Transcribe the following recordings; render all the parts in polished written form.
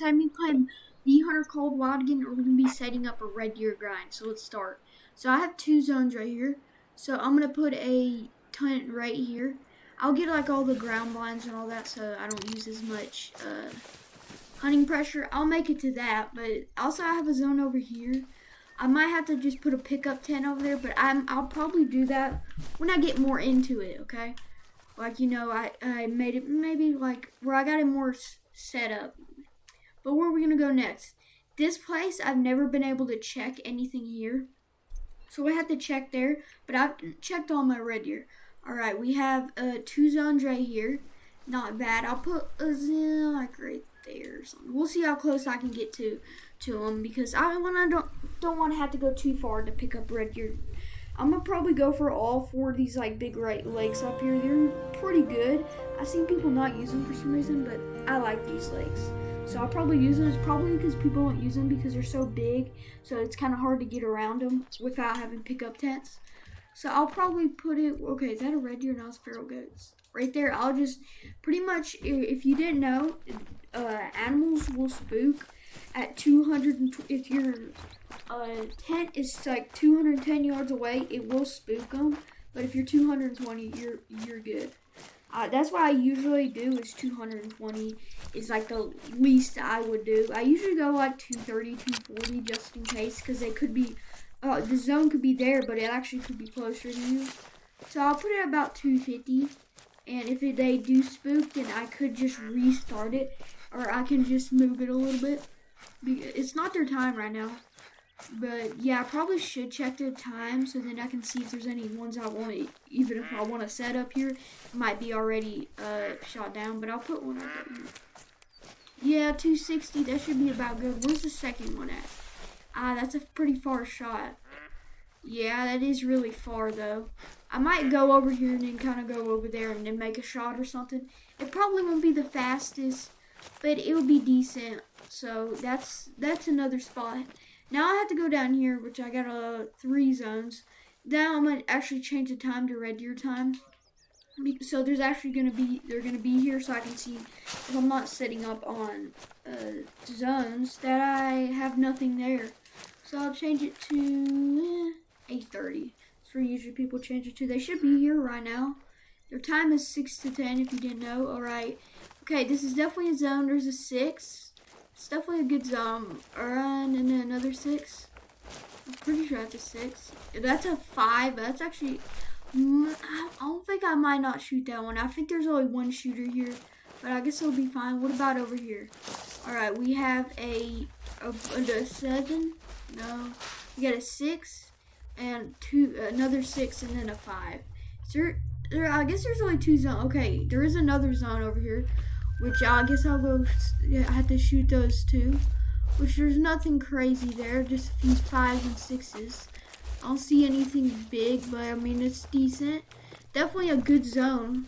decided to claim the Hunter Cold Wild again, or we're going to be setting up a red deer grind. So let's start. So I have 2 zones right here. So I'm going to put a tent right here. I'll get like all the ground blinds and all that so I don't use as much hunting pressure. I'll make it to that, but also I have a zone over here. I might have to just put a pickup tent over there, but I'll probably do that when I get more into it, okay? Like, you know, I made it maybe like where I got it more set up. But where are we going to go next? This place, I've never been able to check anything here. So I had to check there, but I've checked all my red deer. Alright, we have 2 zones right here. Not bad. I'll put a zone like right there or something. We'll see how close I can get to them because I don't want to have to go too far to pick up red deer. I'm going to probably go for all 4 of these like big lakes up here. They're pretty good. I've seen people not use them for some reason, but I like these lakes. So I'll probably use them. It's probably because people don't use them because they're so big. So it's kind of hard to get around them without having pickup tents. So I'll probably put it, okay, is that a red deer? No, it's feral goats. Right there, I'll just, pretty much, if you didn't know, animals will spook at 200, if your tent is like 210 yards away, it will spook them. But if you're 220, you're good. That's what I usually do is 220 is like the least I would do. I usually go like 230, 240 just in case because they could be, the zone could be there, but it actually could be closer to you. So I'll put it about 250. And if they do spook, then I could just restart it. Or I can just move it a little bit. It's not their time right now. But yeah, I probably should check their time so then I can see if there's any ones I want to, even if I want to set up here. It might be already shot down, but I'll put one right here. Yeah, 260, that should be about good. Where's the second one at? That's a pretty far shot. Yeah, that is really far though. I might go over here and then kind of go over there and then make a shot or something. It probably won't be the fastest, but it will be decent. So that's another spot. Now I have to go down here, which I got 3 zones. Now I'm gonna actually change the time to red deer time. So there's actually they're gonna be here, so I can see if I'm not setting up on zones that I have nothing there. So I'll change it to 8:30. That's where usually people change it to. They should be here right now. Their time is 6 to 10 if you didn't know. Alright. Okay, this is definitely a zone. There's a 6. It's definitely a good zone. Alright, and then another 6. I'm pretty sure that's a 6. That's a 5. That's actually, I don't think I might not shoot that one. I think there's only one shooter here. But I guess it'll be fine. What about over here? Alright, we have a 7. No. We got a 6 and another 6 and then a 5. I guess there's only 2 zones. Okay, there is another zone over here, which I guess I'll go. I have to shoot those 2. Which there's nothing crazy there, just a few 5s and 6s. I don't see anything big, but I mean it's decent. Definitely a good zone.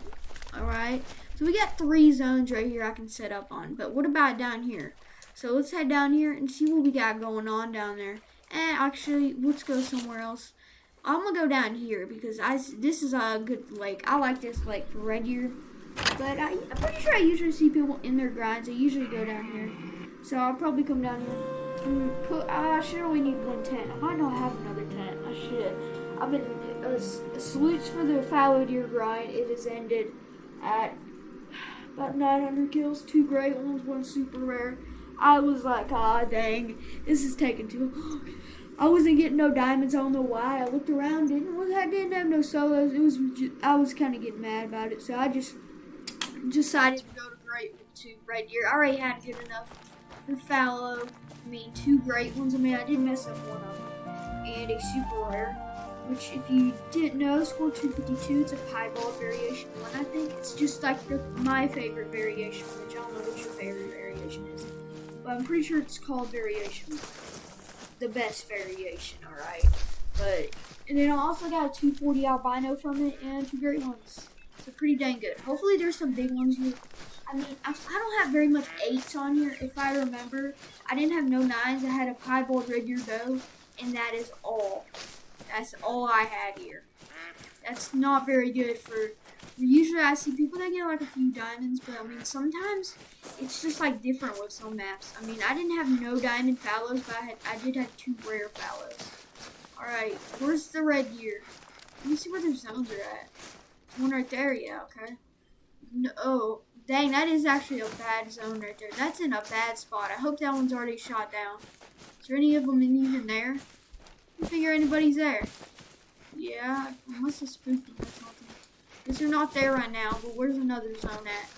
All right. So we got 3 zones right here I can set up on. But what about down here? So let's head down here and see what we got going on down there. And actually, let's go somewhere else. I'm going to go down here because this is a good lake. I like this lake for red deer. But I'm pretty sure I usually see people in their grinds. They usually go down here. So I'll probably come down here. I should only need 1 tent. I might not have another tent. I should. I've been, salutes for the fallow deer grind. It has ended at about 900 kills. 2 great ones, 1 super rare. I was like, dang, this is taking too long. I wasn't getting no diamonds. I don't know why. I looked around, I didn't have no solos. I was kind of getting mad about it, so I just decided to go to red deer. I already had good enough for fallow. 2 great ones. I didn't mess up one of them, and a super rare, which if you didn't know, scored 252. It's a piebald variation one. I think it's just like my favorite variation, which I don't know what your favorite variation is. But I'm pretty sure it's called variation. The best variation, alright. And then I also got a 240 albino from it and 2 great ones. So pretty dang good. Hopefully there's some big ones here. I don't have very much 8s on here. If I remember, I didn't have no 9s. I had a piebald red deer doe, and that is all. That's all I had here. That's not very good for Usually I see people that get like a few diamonds, but I mean sometimes it's just like different with some maps. I mean I didn't have no diamond fallows, but I did have 2 rare fallows. Alright, where's the red gear? Let me see where their zones are at. One right there, yeah, okay. No, oh, dang, that is actually a bad zone right there. That's in a bad spot. I hope that one's already shot down. Is there any of them even there? I don't figure anybody's there. Yeah, I must have spooked them or something. Because they're not there right now, but where's another zone at?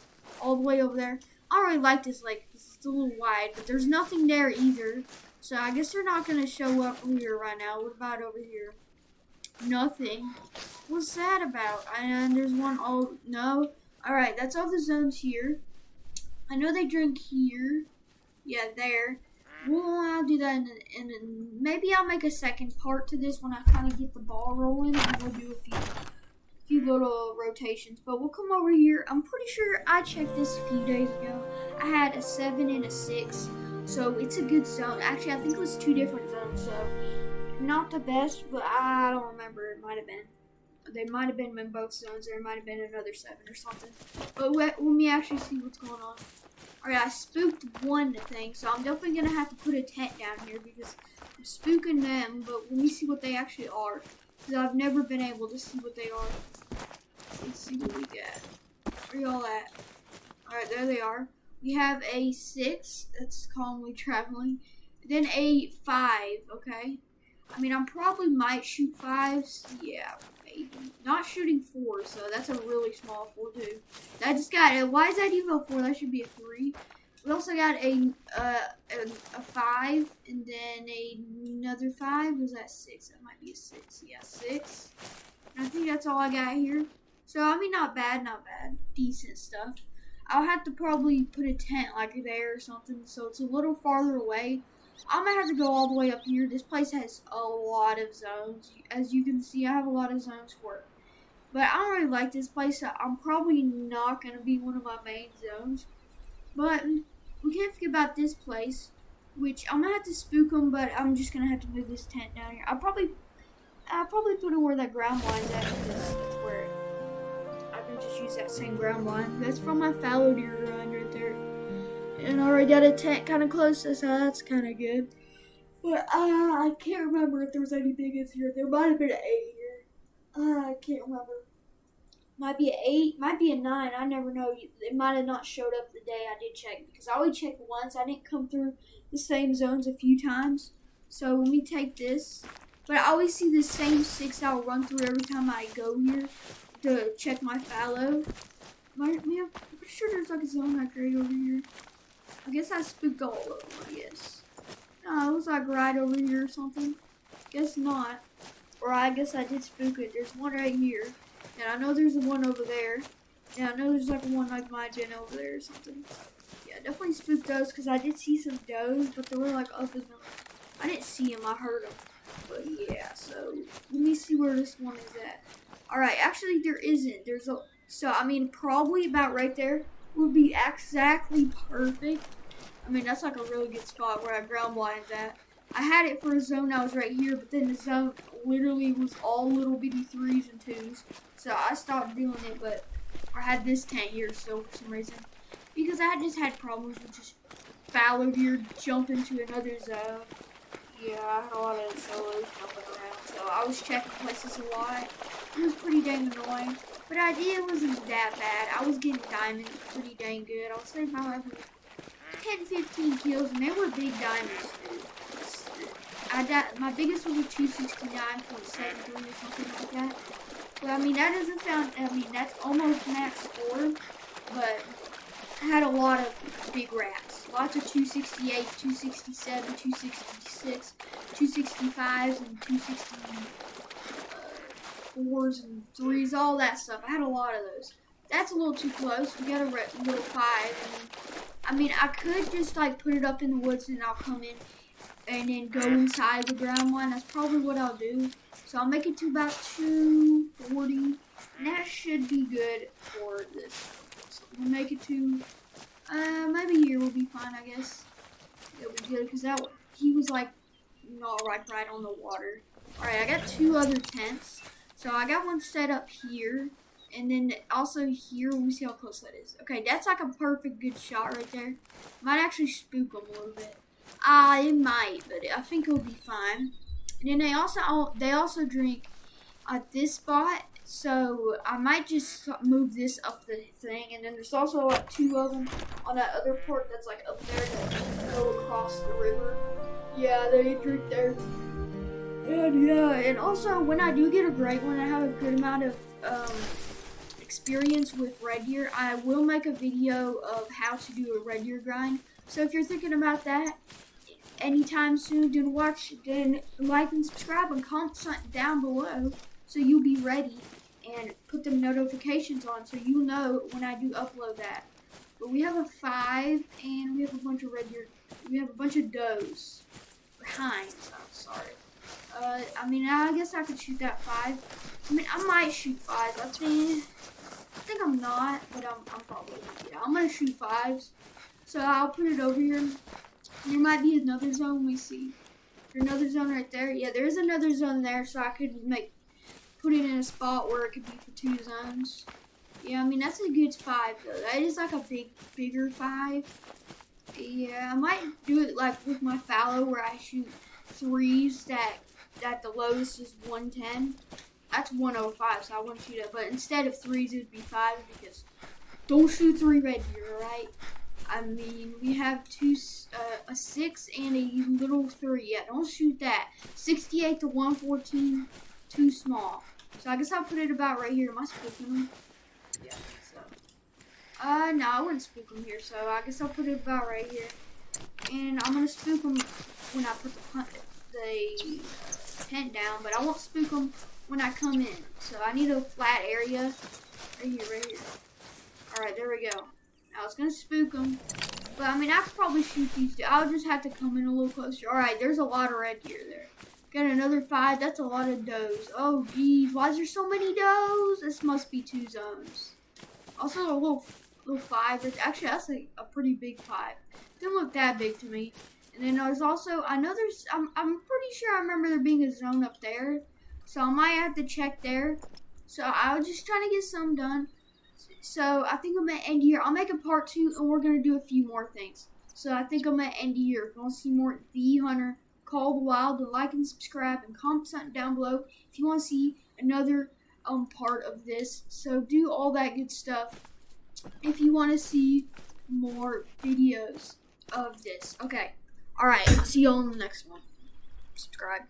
All the way over there. I don't really like this lake because it's a little wide, but there's nothing there either. So I guess they're not going to show up here right now. What about over here? Nothing. What's that about? And there's one, oh, no. Alright, that's all the zones here. I know they drink here. Yeah, there. Well, I'll do that in maybe I'll make a second part to this when I kind of get the ball rolling, and we'll do a few little rotations. But we'll come over here. I'm pretty sure I checked this a few days ago. I had a 7 and a 6, so it's a good zone. Actually, I think it was 2 different zones, so not the best, but I don't remember. It might have been. They might have been in both zones. There might have been another 7 or something. But let me actually see what's going on. Alright, I spooked one thing, so I'm definitely going to have to put a tent down here because I'm spooking them, but let me see what they actually are. Because I've never been able to see what they are. Let's see what we get. Where y'all at? Alright, there they are. We have a 6, that's calmly traveling. Then a 5, okay? I mean, I probably might shoot 5s. Yeah, maybe. Not shooting 4, so that's a really small 4 too. I just got it. Why is that even a 4? That should be a 3. We also got a 5, and then another 5. Was that 6? That might be a 6. Yeah, 6. And I think that's all I got here. So, I mean, not bad, not bad. Decent stuff. I'll have to probably put a tent like there or something, so it's a little farther away. I'm going to have to go all the way up here. This place has a lot of zones. As you can see, I have a lot of zones for it. But I don't really like this place, so I'm probably not going to be one of my main zones. But we can't forget about this place, which I'm going to have to spook them, but I'm just going to have to move this tent down here. I'll probably put it where that ground line's at, because that's where I can just use that same ground line. That's from my fallow deer grind right there. And I already got a tent kind of close, so that's kind of good. But I can't remember if there was any biggest here. There might have been an 8 here. I can't remember. Might be an 8, might be a 9. I never know. It might have not showed up the day I did check. Because I only checked once. I didn't come through the same zones a few times. So let me take this. But I always see the same 6 I'll run through every time I go here to check my fallow. I'm pretty sure there's like a zone like right over here. I guess I spooked all of them, I guess. No, it was like right over here or something. Guess not. Or I guess I did spook it. There's one right here. And I know there's one over there. And I know there's like one like might have been over there or something. Yeah, definitely spooked those because I did see some does, but they were like up in the... I didn't see them, I heard them. But yeah, so let me see where this one is at. Alright, actually there isn't. There's a... So, I mean, probably about right there would be exactly perfect. I mean, that's like a really good spot where I ground blinds at. I had it for a zone that was right here, but then the zone literally was all little bitty 3s and 2s. So I stopped doing it, but I had this tent here still for some reason. Because I just had problems with just fallow deer jump into another zone. Yeah, I had a lot of solos jumping around, so I was checking places a lot. It was pretty dang annoying. But the idea wasn't that bad. I was getting diamonds pretty dang good. I was saying I had 10-15 kills, and they were big diamonds, dude. My biggest was a 269.73 or something like that. But I mean, that doesn't sound, I mean, that's almost max score, but I had a lot of big rats. Lots of 268, 267, 266, 265s, and 264s and 3s, all that stuff. I had a lot of those. That's a little too close. We got a little 5. I mean, I could just like put it up in the woods and I'll come in and then go inside the ground line. That's probably what I'll do. So I'll make it to about 240. And that should be good for this. So we'll make it to, maybe here will be fine, I guess. It'll be good because he was like not right on the water. Alright, I got 2 other tents. So I got one set up here. And then also here, let me see how close that is. Okay, that's like a perfect good shot right there. Might actually spook them a little bit. It might, but I think it'll be fine. And then they also drink at this spot, so I might just move this up the thing. And then there's also like 2 of them on that other part that's like up there that go across the river. Yeah, they drink there. And yeah, and also when I do get a great one, I have a good amount of experience with red deer. I will make a video of how to do a red deer grind. So if you're thinking about that anytime soon, then like and subscribe and comment something down below so you'll be ready, and put the notifications on so you'll know when I do upload that. But we have a 5 and we have a bunch of red deer. We have a bunch of does behind. I'm sorry. I mean, I guess I could shoot that 5. I mean, I might shoot 5. I think I'm not, but I'm probably, yeah, I'm gonna shoot 5s. So I'll put it over here. There might be another zone. Let me see. There's another zone right there. Yeah, there's another zone there, so I could put it in a spot where it could be for 2 zones. Yeah, I mean, that's a good 5 though. That is like a bigger 5. Yeah, I might do it like with my fallow where I shoot 3s that the lowest is 110. That's 105, so I wouldn't shoot it. But instead of 3s, it would be 5s because don't shoot 3 red deer, alright? I mean, we have a 6 and a little 3. Yeah, don't shoot that. 68 to 114, too small. So I guess I'll put it about right here. Am I spooking them? Yeah, I think so. No, I wouldn't spook them here, so I guess I'll put it about right here. And I'm gonna spook them when I put the tent down, but I won't spook them when I come in. So I need a flat area right here. Alright, there we go. I was gonna spook them, but I mean, I could probably shoot these two. I'll just have to come in a little closer. Alright, there's a lot of red deer there. Got another 5. That's a lot of does. Oh, geez. Why is there so many does? This must be 2 zones. Also, a little 5. Actually, that's like a pretty big 5. Didn't look that big to me. And then there's also, I'm pretty sure I remember there being a zone up there. So I might have to check there. So I was just trying to get some done. So I think I'm going to end here. I'll make a part 2 and we're going to do a few more things. So I think I'm going to end here. If you want to see more The Hunter Call of the Wild, then like and subscribe and comment something down below if you want to see another part of this. So do all that good stuff if you want to see more videos of this. Okay. Alright. See you all in the next one. Subscribe.